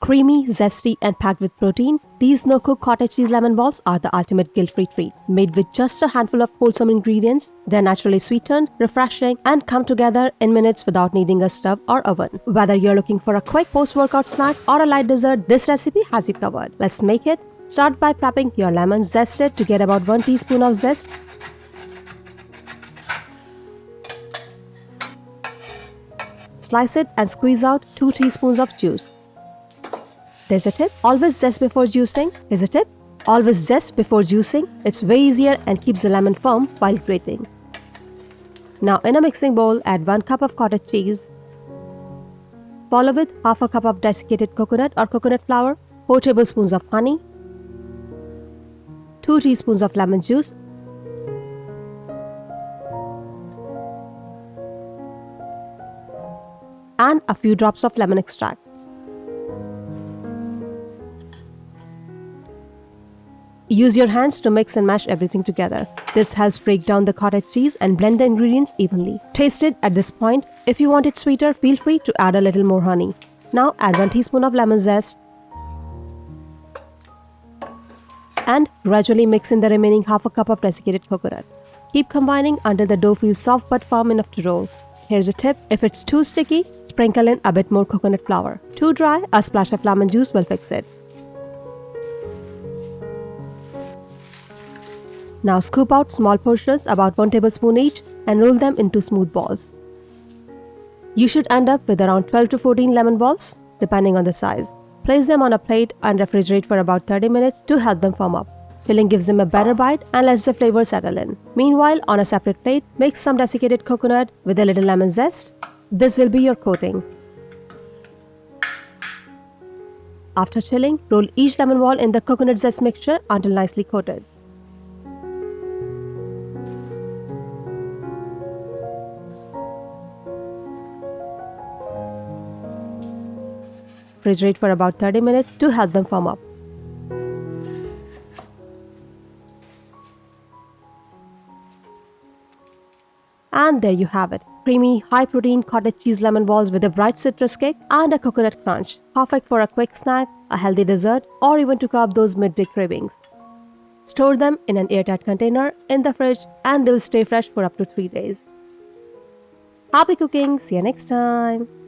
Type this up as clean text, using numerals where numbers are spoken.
Creamy, zesty, and packed with protein, these no-cook cottage cheese lemon balls are the ultimate guilt-free treat. Made with just a handful of wholesome ingredients, they're naturally sweetened, refreshing, and come together in minutes without needing a stove or oven. Whether you're looking for a quick post-workout snack or a light dessert, this recipe has you covered. Let's make it. Start by prepping your lemon zested to get about 1 teaspoon of zest. Slice it and squeeze out 2 teaspoons of juice. There's a tip, always zest before juicing. Here's a tip, always zest before juicing. It's way easier and keeps the lemon firm while grating. Now in a mixing bowl, add 1 cup of cottage cheese. Follow with half a cup of desiccated coconut or coconut flour, 4 tablespoons of honey, 2 teaspoons of lemon juice, and a few drops of lemon extract. Use your hands to mix and mash everything together. This helps break down the cottage cheese and blend the ingredients evenly. Taste it at this point. If you want it sweeter, feel free to add a little more honey. Now add 1 teaspoon of lemon zest and gradually mix in the remaining half a cup of desiccated coconut. Keep combining until the dough feels soft but firm enough to roll. Here's a tip, if it's too sticky, sprinkle in a bit more coconut flour. Too dry, a splash of lemon juice will fix it. Now scoop out small portions, about 1 tablespoon each, and roll them into smooth balls. You should end up with around 12 to 14 lemon balls, depending on the size. Place them on a plate and refrigerate for about 30 minutes to help them firm up. Chilling gives them a better bite and lets the flavor settle in. Meanwhile, on a separate plate, mix some desiccated coconut with a little lemon zest. This will be your coating. After chilling, roll each lemon ball in the coconut zest mixture until nicely coated. Refrigerate for about 30 minutes to help them firm up. And there you have it. Creamy, high-protein cottage cheese lemon balls with a bright citrus kick and a coconut crunch. Perfect for a quick snack, a healthy dessert, or even to curb those midday cravings. Store them in an airtight container in the fridge and they'll stay fresh for up to 3 days. Happy cooking! See you next time!